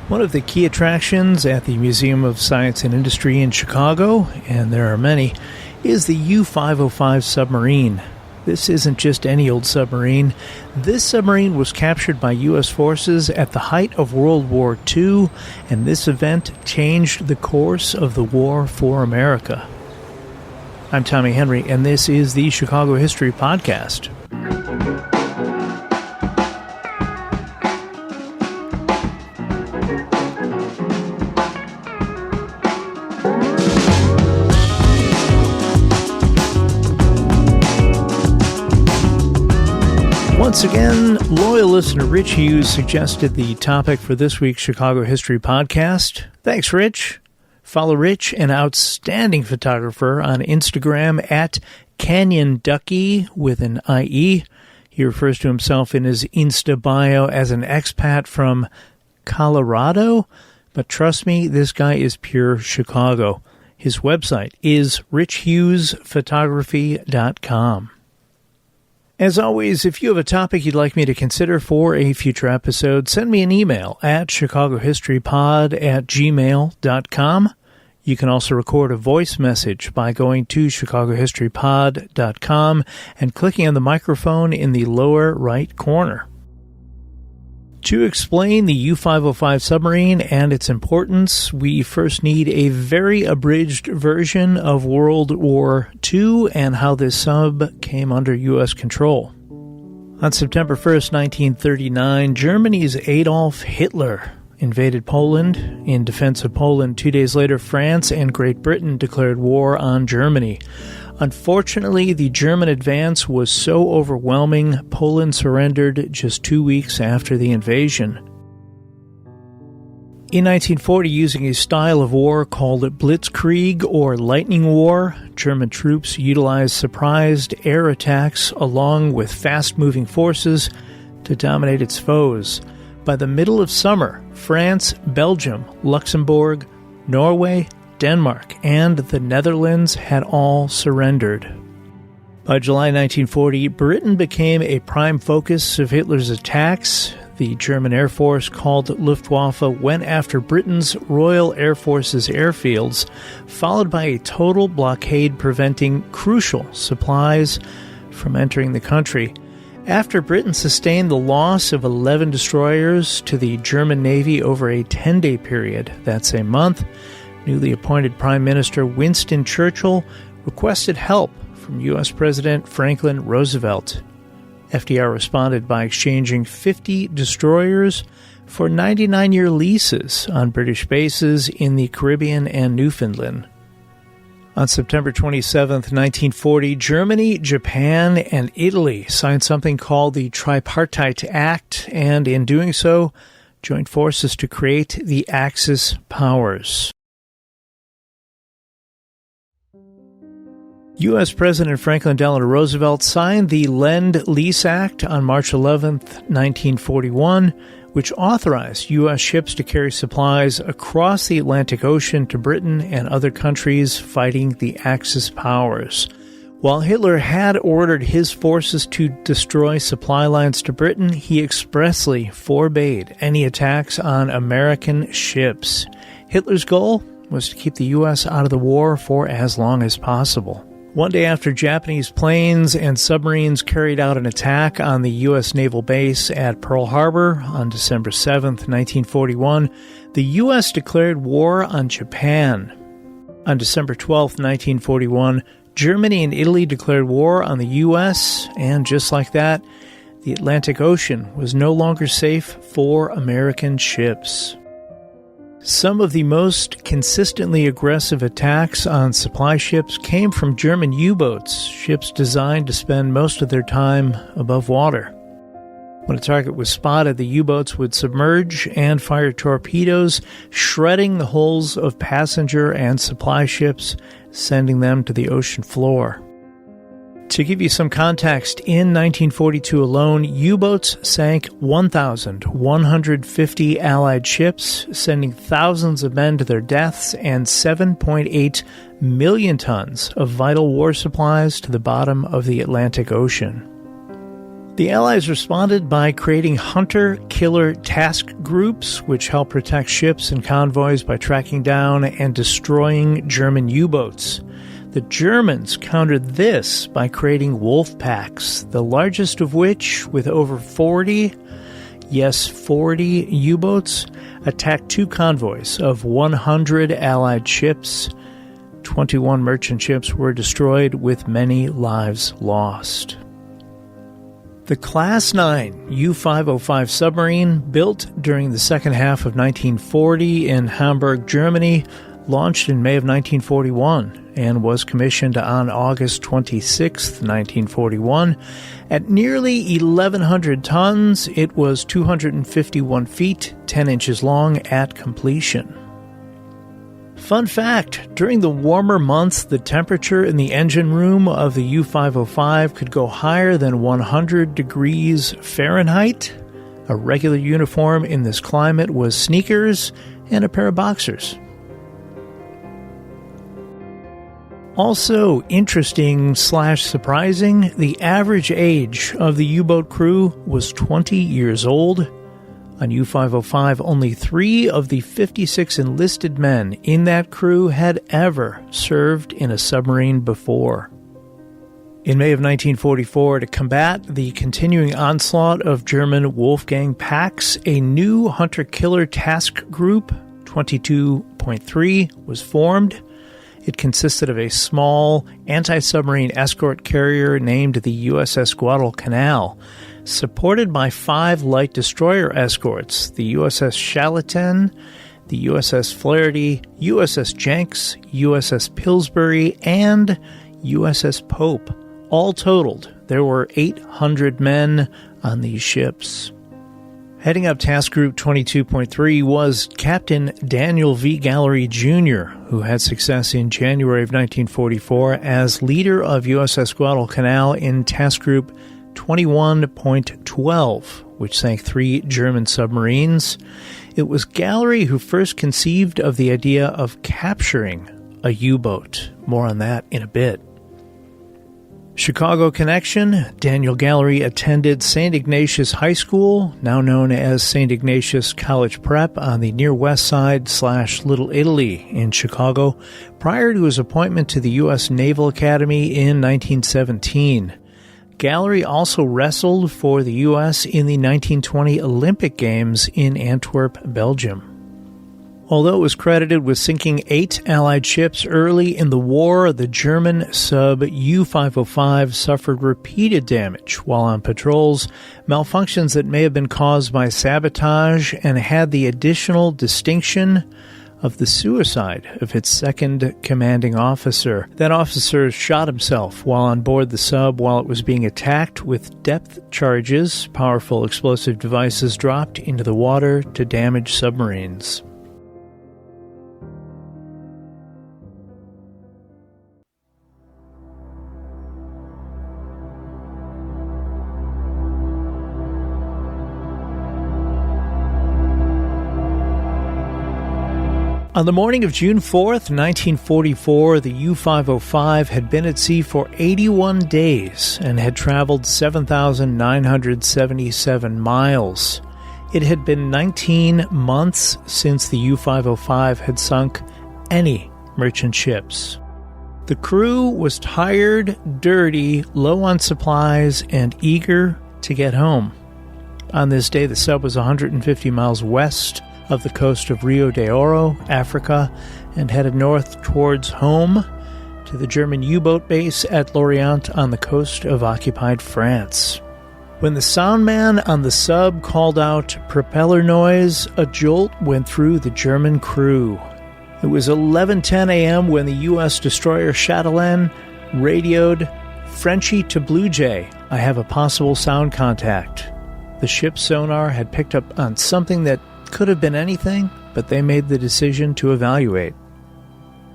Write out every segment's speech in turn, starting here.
One of the key attractions at the Museum of Science and Industry in Chicago, and there are many, is the U-505 submarine. This isn't just any old submarine. This submarine was captured by U.S. forces at the height of World War II, and this event changed the course of the war for America. I'm Tommy Henry, and this is the Chicago History Podcast. Once again, loyal listener Rich Hughes suggested the topic for this week's Chicago History Podcast. Thanks, Rich. Follow Rich, an outstanding photographer, on Instagram at Canyon Ducky with an IE. He refers to himself in his Insta bio as an expat from Colorado, but trust me, this guy is pure Chicago. His website is richhughesphotography.com. As always, if you have a topic you'd like me to consider for a future episode, send me an email at chicagohistorypod@gmail.com. You can also record a voice message by going to chicagohistorypod.com and clicking on the microphone in the lower right corner. To explain the U-505 submarine and its importance, we first need a very abridged version of World War II and how this sub came under U.S. control. On September 1st, 1939, Germany's Adolf Hitler invaded Poland. In defense of Poland, 2 days later, France and Great Britain declared war on Germany. Unfortunately, the German advance was so overwhelming, Poland surrendered just 2 weeks after the invasion. In 1940, using a style of war called Blitzkrieg or Lightning War, German troops utilized surprised air attacks along with fast-moving forces to dominate its foes. By the middle of summer, France, Belgium, Luxembourg, Norway, Denmark, and the Netherlands had all surrendered. By July 1940, Britain became a prime focus of Hitler's attacks. The German Air Force, called Luftwaffe, went after Britain's Royal Air Force's airfields, followed by a total blockade preventing crucial supplies from entering the country. After Britain sustained the loss of 11 destroyers to the German Navy over a 10-day period that same month, newly appointed Prime Minister Winston Churchill requested help from U.S. President Franklin Roosevelt. FDR responded by exchanging 50 destroyers for 99-year leases on British bases in the Caribbean and Newfoundland. On September 27, 1940, Germany, Japan, and Italy signed something called the Tripartite Act, and in doing so, joined forces to create the Axis powers. U.S. President Franklin Delano Roosevelt signed the Lend-Lease Act on March 11, 1941, which authorized U.S. ships to carry supplies across the Atlantic Ocean to Britain and other countries fighting the Axis powers. While Hitler had ordered his forces to destroy supply lines to Britain, he expressly forbade any attacks on American ships. Hitler's goal was to keep the U.S. out of the war for as long as possible. One day after Japanese planes and submarines carried out an attack on the U.S. naval base at Pearl Harbor on December 7, 1941, the U.S. declared war on Japan. On December 12, 1941, Germany and Italy declared war on the U.S., and just like that, the Atlantic Ocean was no longer safe for American ships. Some of the most consistently aggressive attacks on supply ships came from German U-boats, ships designed to spend most of their time above water. When a target was spotted, the U-boats would submerge and fire torpedoes, shredding the hulls of passenger and supply ships, sending them to the ocean floor. To give you some context, in 1942 alone, U-boats sank 1,150 Allied ships, sending thousands of men to their deaths and 7.8 million tons of vital war supplies to the bottom of the Atlantic Ocean. The Allies responded by creating hunter-killer task groups, which help protect ships and convoys by tracking down and destroying German U-boats. The Germans countered this by creating wolf packs, the largest of which, with over 40 U-boats, attacked 2 convoys of 100 Allied ships. 21 merchant ships were destroyed, with many lives lost. The Class 9 U-505 submarine, built during the second half of 1940 in Hamburg, Germany, launched in May of 1941 and was commissioned on August 26, 1941. At nearly 1,100 tons, it was 251 feet, 10 inches long at completion. Fun fact, during the warmer months, the temperature in the engine room of the U-505 could go higher than 100 degrees Fahrenheit. A regular uniform in this climate was sneakers and a pair of boxers. Also interesting / surprising, the average age of the U-boat crew was 20 years old. On U-505, only 3 of the 56 enlisted men in that crew had ever served in a submarine before. In May of 1944, to combat the continuing onslaught of German Wolfgang packs, a new hunter-killer task group, 22.3, was formed. It consisted of a small anti-submarine escort carrier named the USS Guadalcanal, supported by 5 light destroyer escorts, the USS Charlatan, the USS Flaherty, USS Jenks, USS Pillsbury, and USS Pope. All totaled, there were 800 men on these ships. Heading up Task Group 22.3 was Captain Daniel V. Gallery, Jr., who had success in January of 1944 as leader of USS Guadalcanal in Task Group 21.12, which sank 3 German submarines. It was Gallery who first conceived of the idea of capturing a U-boat. More on that in a bit. Chicago connection. Daniel Gallery attended St. Ignatius High School, now known as St. Ignatius College Prep, on the near west side / Little Italy in Chicago, prior to his appointment to the U.S. Naval Academy in 1917. Gallery also wrestled for the U.S. in the 1920 Olympic Games in Antwerp, Belgium. Although it was credited with sinking 8 Allied ships early in the war, the German sub U-505 suffered repeated damage while on patrols, malfunctions that may have been caused by sabotage, and had the additional distinction of the suicide of its second commanding officer. That officer shot himself while on board the sub while it was being attacked with depth charges, powerful explosive devices dropped into the water to damage submarines. On the morning of June 4th, 1944, the U-505 had been at sea for 81 days and had traveled 7,977 miles. It had been 19 months since the U-505 had sunk any merchant ships. The crew was tired, dirty, low on supplies, and eager to get home. On this day, the sub was 150 miles west of the coast of Rio de Oro, Africa, and headed north towards home to the German U-boat base at Lorient on the coast of occupied France. When the soundman on the sub called out propeller noise, a jolt went through the German crew. It was 11:10 a.m. when the U.S. destroyer Chatelaine radioed, "Frenchie to Blue Jay, I have a possible sound contact." The ship's sonar had picked up on something that could have been anything, but they made the decision to evaluate.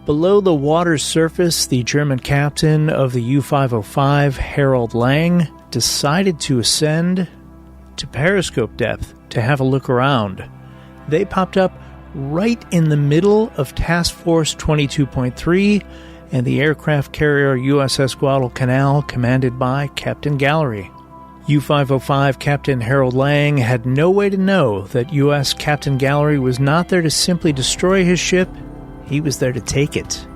Below the water's surface, the German captain of the U-505, Harold Lang, decided to ascend to periscope depth to have a look around. They popped up right in the middle of Task Force 22.3 and the aircraft carrier USS Guadalcanal, commanded by Captain Gallery. U-505 Captain Harold Lang had no way to know that U.S. Captain Gallery was not there to simply destroy his ship, he was there to take it.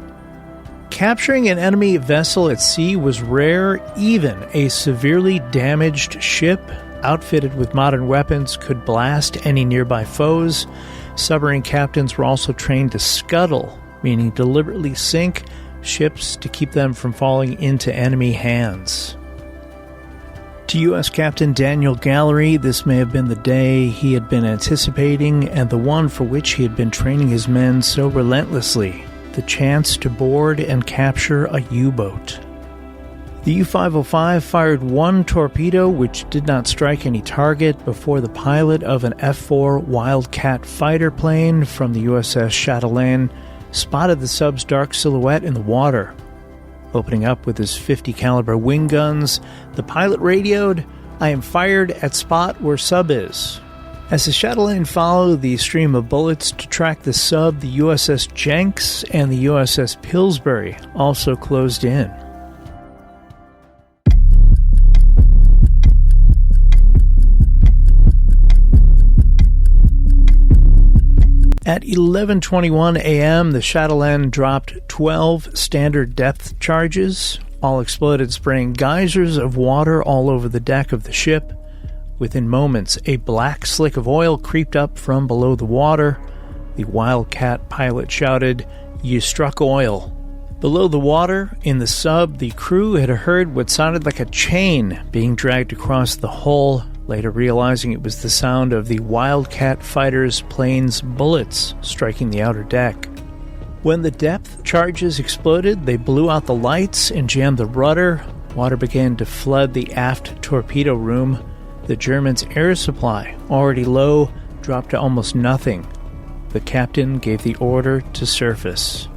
Capturing an enemy vessel at sea was rare. Even a severely damaged ship, outfitted with modern weapons, could blast any nearby foes. Submarine captains were also trained to scuttle, meaning deliberately sink ships to keep them from falling into enemy hands. To U.S. Captain Daniel Gallery, this may have been the day he had been anticipating and the one for which he had been training his men so relentlessly, the chance to board and capture a U-boat. The U-505 fired one torpedo which did not strike any target before the pilot of an F-4 Wildcat fighter plane from the USS Chatelaine spotted the sub's dark silhouette in the water. Opening up with his .50 caliber wing guns, the pilot radioed, "I am fired at spot where sub is." As the Chatelaine followed the stream of bullets to track the sub, the USS Jenks and the USS Pillsbury also closed in. At 11:21 a.m., the Chatelaine dropped 12 standard depth charges. All exploded, spraying geysers of water all over the deck of the ship. Within moments, a black slick of oil creeped up from below the water. The Wildcat pilot shouted, "You struck oil." Below the water, in the sub, the crew had heard what sounded like a chain being dragged across the hull, later realizing it was the sound of the Wildcat fighter's plane's bullets striking the outer deck. When the depth charges exploded, they blew out the lights and jammed the rudder. Water began to flood the aft torpedo room. The Germans' air supply, already low, dropped to almost nothing. The captain gave the order to surface.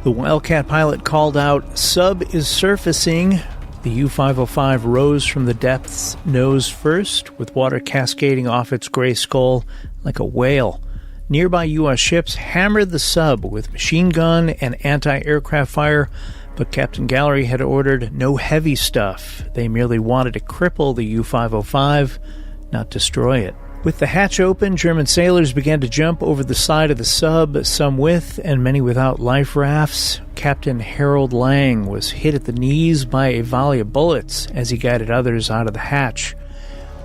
The Wildcat pilot called out, "Sub is surfacing." The U-505 rose from the depths nose first, with water cascading off its gray skull like a whale. Nearby U.S. ships hammered the sub with machine gun and anti-aircraft fire, but Captain Gallery had ordered no heavy stuff. They merely wanted to cripple the U-505, not destroy it. With the hatch open, German sailors began to jump over the side of the sub, some with and many without life rafts. Captain Harold Lang was hit at the knees by a volley of bullets as he guided others out of the hatch.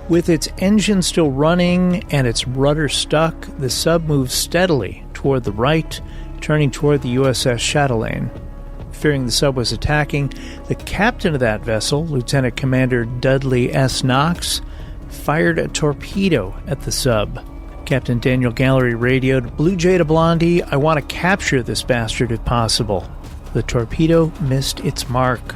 With its engine still running and its rudder stuck, the sub moved steadily toward the right, turning toward the USS Chatelaine. Fearing the sub was attacking, the captain of that vessel, Lieutenant Commander Dudley S. Knox, fired a torpedo at the sub. Captain Daniel Gallery radioed, "Blue Jay to Blondie, I want to capture this bastard if possible." The torpedo missed its mark.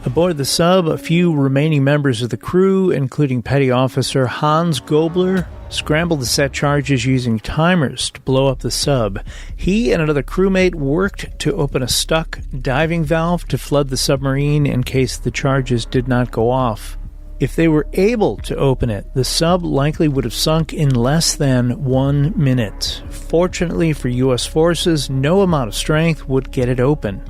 Aboard the sub, a few remaining members of the crew, including Petty Officer Hans Gobler, scrambled to set charges using timers to blow up the sub. He and another crewmate worked to open a stuck diving valve to flood the submarine in case the charges did not go off. If they were able to open it, the sub likely would have sunk in less than 1 minute. Fortunately for U.S. forces, no amount of strength would get it open.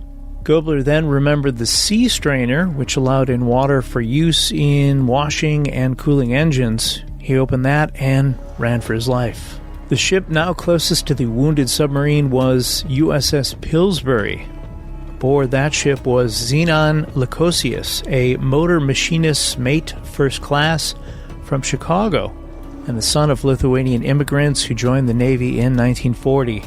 Gobler then remembered the sea strainer, which allowed in water for use in washing and cooling engines. He opened that and ran for his life. The ship now closest to the wounded submarine was USS Pillsbury. Aboard that ship was Zenon Lukosius, a motor machinist's mate first class from Chicago, and the son of Lithuanian immigrants who joined the Navy in 1940.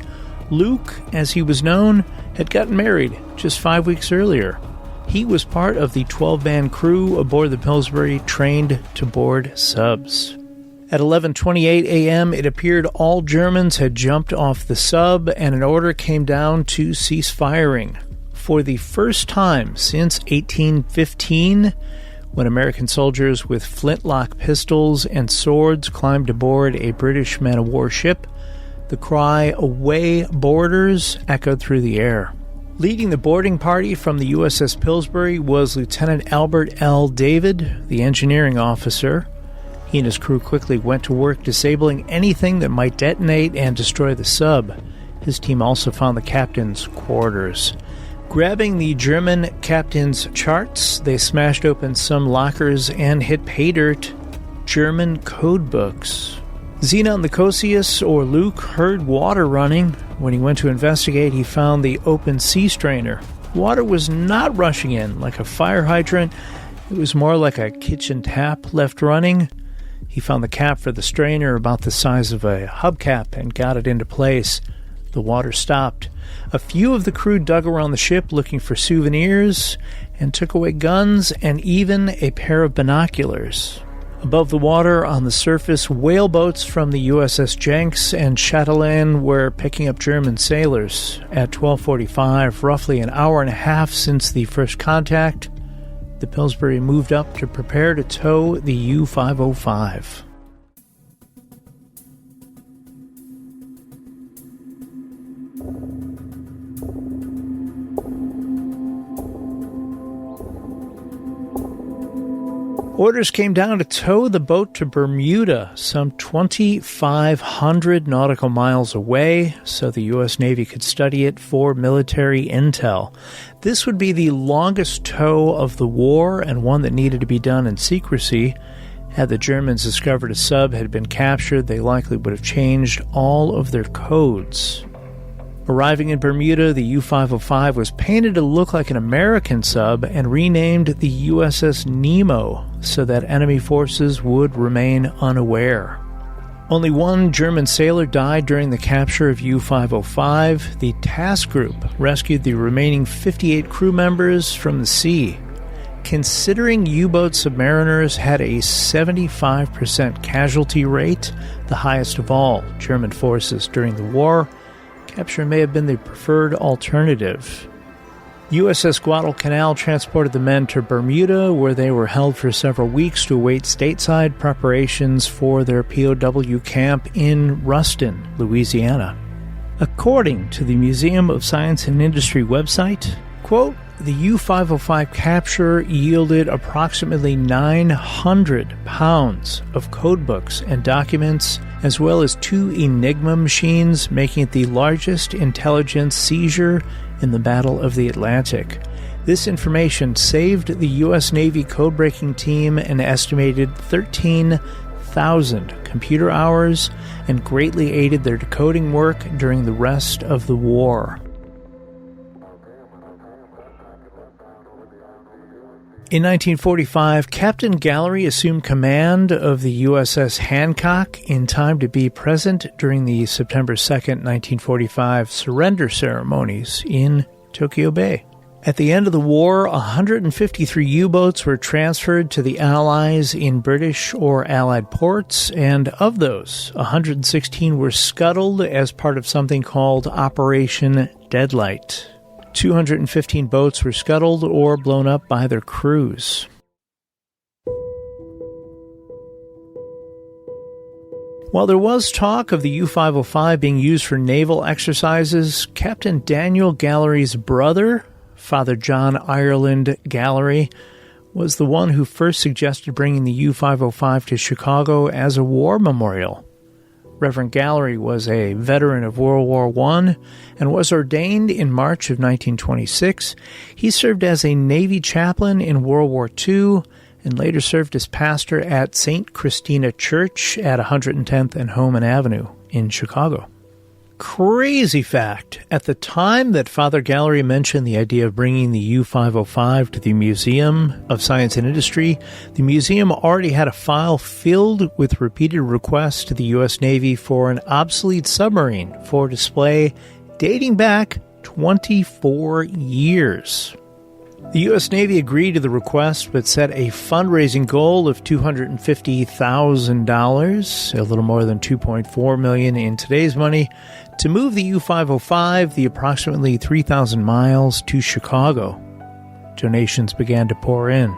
Luke, as he was known, had gotten married just 5 weeks earlier. He was part of the 12-man crew aboard the Pillsbury, trained to board subs. At 11:28 a.m., it appeared all Germans had jumped off the sub, and an order came down to cease firing. For the first time since 1815, when American soldiers with flintlock pistols and swords climbed aboard a British man-of-war ship, the cry, "Away, boarders!" echoed through the air. Leading the boarding party from the USS Pillsbury was Lieutenant Albert L. David, the engineering officer. He and his crew quickly went to work disabling anything that might detonate and destroy the sub. His team also found the captain's quarters. Grabbing the German captain's charts, they smashed open some lockers and hit pay dirt. German code books. Xenon Leucosius, or Luke, heard water running. When he went to investigate, he found the open sea strainer. Water was not rushing in like a fire hydrant. It was more like a kitchen tap left running. He found the cap for the strainer about the size of a hubcap and got it into place. The water stopped. A few of the crew dug around the ship looking for souvenirs and took away guns and even a pair of binoculars. Above the water, on the surface, whaleboats from the USS Jenks and Chatelaine were picking up German sailors. At 12:45, roughly an hour and a half since the first contact, the Pillsbury moved up to prepare to tow the U-505. Orders came down to tow the boat to Bermuda, some 2,500 nautical miles away, so the U.S. Navy could study it for military intel. This would be the longest tow of the war and one that needed to be done in secrecy. Had the Germans discovered a sub had been captured, they likely would have changed all of their codes. Arriving in Bermuda, the U-505 was painted to look like an American sub and renamed the USS Nemo so that enemy forces would remain unaware. Only one German sailor died during the capture of U-505. The task group rescued the remaining 58 crew members from the sea. Considering U-boat submariners had a 75% casualty rate, the highest of all German forces during the war, capture may have been the preferred alternative. USS Guadalcanal transported the men to Bermuda, where they were held for several weeks to await stateside preparations for their POW camp in Ruston, Louisiana. According to the Museum of Science and Industry website, quote, the U-505 capture yielded approximately 900 pounds of codebooks and documents, as well as 2 Enigma machines, making it the largest intelligence seizure in the Battle of the Atlantic. This information saved the U.S. Navy code-breaking team an estimated 13,000 computer hours and greatly aided their decoding work during the rest of the war. In 1945, Captain Gallery assumed command of the USS Hancock in time to be present during the September 2, 1945 surrender ceremonies in Tokyo Bay. At the end of the war, 153 U-boats were transferred to the Allies in British or Allied ports, and of those, 116 were scuttled as part of something called Operation Deadlight. 215 boats were scuttled or blown up by their crews. While there was talk of the U-505 being used for naval exercises, Captain Daniel Gallery's brother, Father John Ireland Gallery, was the one who first suggested bringing the U-505 to Chicago as a war memorial. Reverend Gallery was a veteran of World War I and was ordained in March of 1926. He served as a Navy chaplain in World War II and later served as pastor at St. Christina Church at 110th and Homan Avenue in Chicago. Crazy fact, at the time that Father Gallery mentioned the idea of bringing the U-505 to the Museum of Science and Industry, the museum already had a file filled with repeated requests to the U.S. Navy for an obsolete submarine for display dating back 24 years. The U.S. Navy agreed to the request, but set a fundraising goal of $250,000, a little more than $2.4 million in today's money, to move the U-505 the approximately 3,000 miles to Chicago. Donations began to pour in.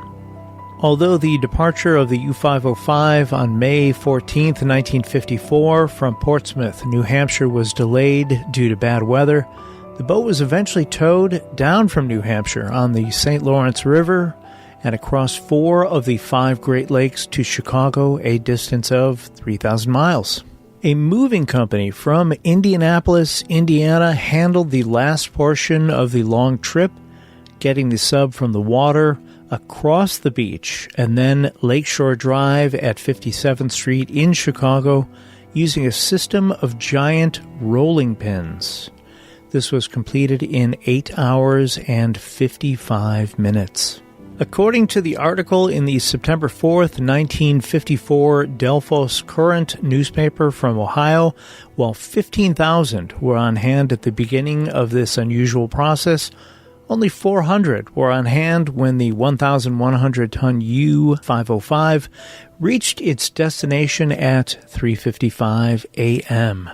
Although the departure of the U-505 on May 14, 1954, from Portsmouth, New Hampshire was delayed due to bad weather, the boat was eventually towed down from New Hampshire on the St. Lawrence River and across 4 of the 5 Great Lakes to Chicago, a distance of 3,000 miles. A moving company from Indianapolis, Indiana, handled the last portion of the long trip, getting the sub from the water across the beach and then Lakeshore Drive at 57th Street in Chicago using a system of giant rolling pins. This was completed in 8 hours and 55 minutes. According to the article in the September 4th, 1954 Delphos Courant newspaper from Ohio, while 15,000 were on hand at the beginning of this unusual process, only 400 were on hand when the 1,100-ton U-505 reached its destination at 3:55 a.m.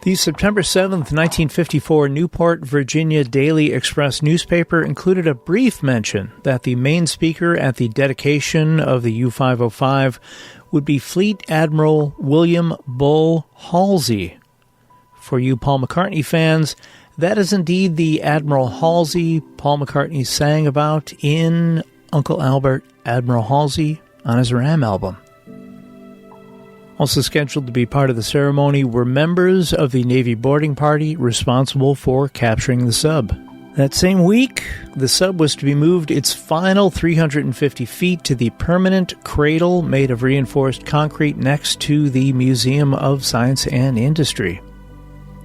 The September 7th, 1954 Newport, Virginia Daily Express newspaper included a brief mention that the main speaker at the dedication of the U-505 would be Fleet Admiral William Bull Halsey. For you Paul McCartney fans, that is indeed the Admiral Halsey Paul McCartney sang about in Uncle Albert, Admiral Halsey on his Ram album. Also scheduled to be part of the ceremony were members of the Navy boarding party responsible for capturing the sub. That same week, the sub was to be moved its final 350 feet to the permanent cradle made of reinforced concrete next to the Museum of Science and Industry.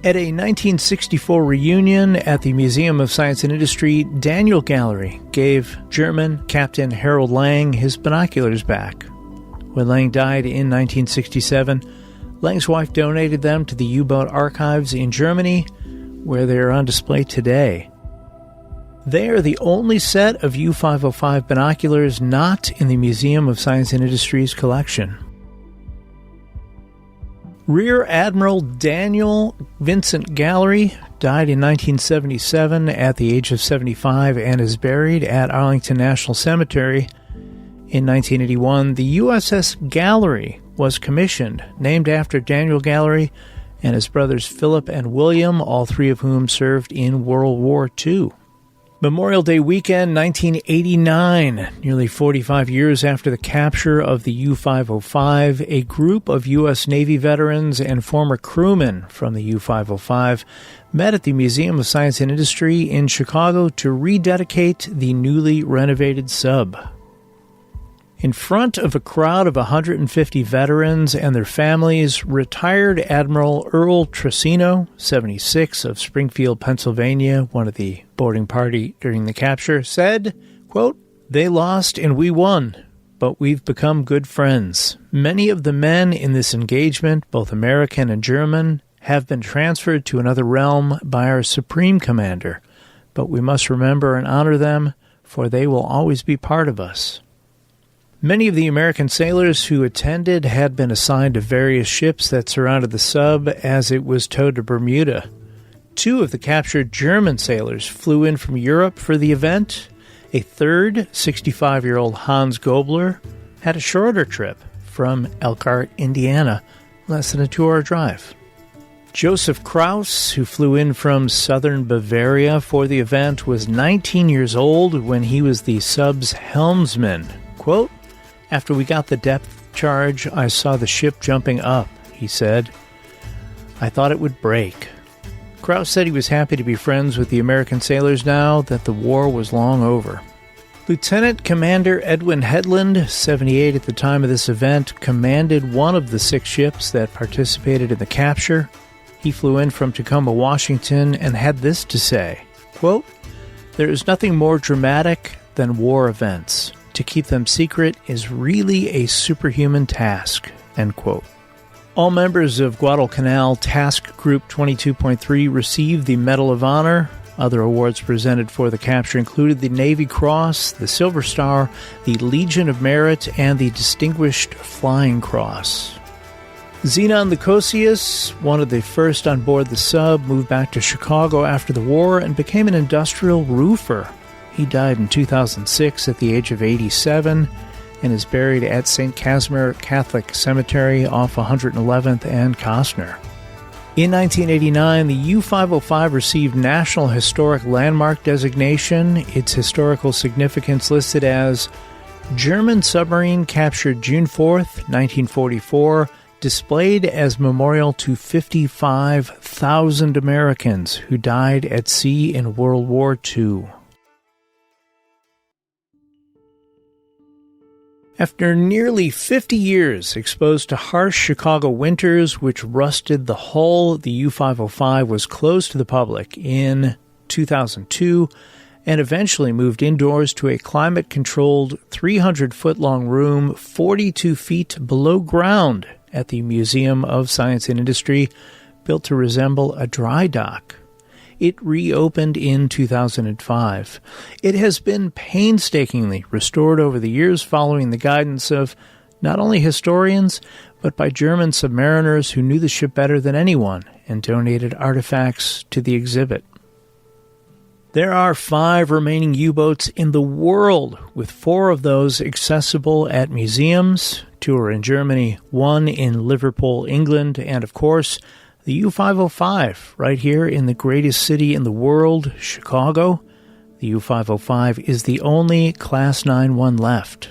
At a 1964 reunion at the Museum of Science and Industry, Daniel Gallery gave German Captain Harold Lang his binoculars back. When Lang died in 1967, Lang's wife donated them to the U-boat archives in Germany, where they are on display today. They are the only set of U-505 binoculars not in the Museum of Science and Industry's collection. Rear Admiral Daniel Vincent Gallery died in 1977 at the age of 75 and is buried at Arlington National Cemetery. In 1981, the USS Gallery was commissioned, named after Daniel Gallery and his brothers Philip and William, all three of whom served in World War II. Memorial Day weekend, 1989, nearly 45 years after the capture of the U-505, a group of U.S. Navy veterans and former crewmen from the U-505 met at the Museum of Science and Industry in Chicago to rededicate the newly renovated sub. In front of a crowd of 150 veterans and their families, retired Admiral Earl Tracino, 76, of Springfield, Pennsylvania, one of the boarding party during the capture, said, quote, "They lost and we won, but we've become good friends. Many of the men in this engagement, both American and German, have been transferred to another realm by our Supreme Commander, but we must remember and honor them, for they will always be part of us." Many of the American sailors who attended had been assigned to various ships that surrounded the sub as it was towed to Bermuda. Two of the captured German sailors flew in from Europe for the event. A third, 65-year-old Hans Gobler, had a shorter trip from Elkhart, Indiana, less than a 2-hour drive. Joseph Krauss, who flew in from southern Bavaria for the event, was 19 years old when he was the sub's helmsman. Quote, "After we got the depth charge, I saw the ship jumping up," he said. "I thought it would break." Krauss said he was happy to be friends with the American sailors now that the war was long over. Lieutenant Commander Edwin Headland, 78 at the time of this event, commanded one of the 6 ships that participated in the capture. He flew in from Tacoma, Washington, and had this to say, quote, "There is nothing more dramatic than war events. To keep them secret is really a superhuman task," end quote. All members of Guadalcanal Task Group 22.3 received the Medal of Honor. Other awards presented for the capture included the Navy Cross, the Silver Star, the Legion of Merit, and the Distinguished Flying Cross. Zenon Lukosius, one of the first on board the sub, moved back to Chicago after the war and became an industrial roofer. He died in 2006 at the age of 87 and is buried at St. Casimir Catholic Cemetery off 111th and Costner. In 1989, the U-505 received National Historic Landmark designation, its historical significance listed as German submarine captured June 4th, 1944, displayed as memorial to 55,000 Americans who died at sea in World War II. After nearly 50 years exposed to harsh Chicago winters which rusted the hull, the U-505 was closed to the public in 2002 and eventually moved indoors to a climate-controlled 300-foot-long room 42 feet below ground at the Museum of Science and Industry, built to resemble a dry dock. It reopened in 2005. It has been painstakingly restored over the years following the guidance of not only historians, but by German submariners who knew the ship better than anyone and donated artifacts to the exhibit. There are 5 remaining U-boats in the world, with 4 of those accessible at museums, 2 are in Germany, 1 in Liverpool, England, and of course, the U-505, right here in the greatest city in the world, Chicago. The U-505 is the only Class 9 one left.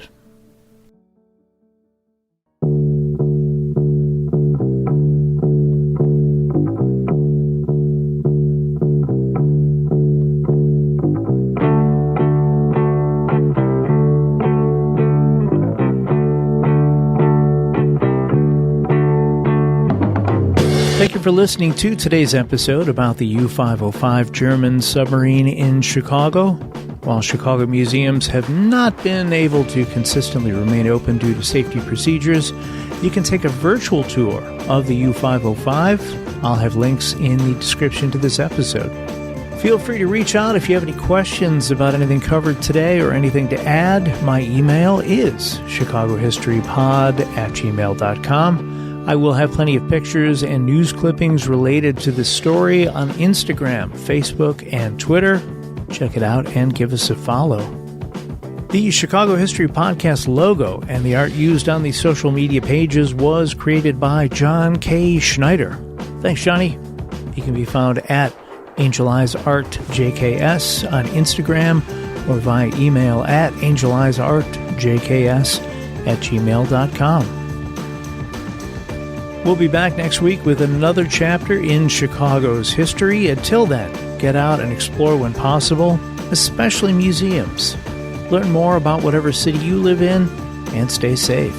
Thank you for listening to today's episode about the U-505 German submarine in Chicago. While Chicago museums have not been able to consistently remain open due to safety procedures, you can take a virtual tour of the U-505. I'll have links in the description to this episode. Feel free to reach out if you have any questions about anything covered today or anything to add. My email is chicagohistorypod@gmail.com. I will have plenty of pictures and news clippings related to this story on Instagram, Facebook, and Twitter. Check it out and give us a follow. The Chicago History Podcast logo and the art used on the social media pages was created by John K. Schneider. Thanks, Johnny. He can be found at angeleyesartjks on Instagram or via email at angeleyesartjks@gmail.com. We'll be back next week with another chapter in Chicago's history. Until then, get out and explore when possible, especially museums. Learn more about whatever city you live in, and stay safe.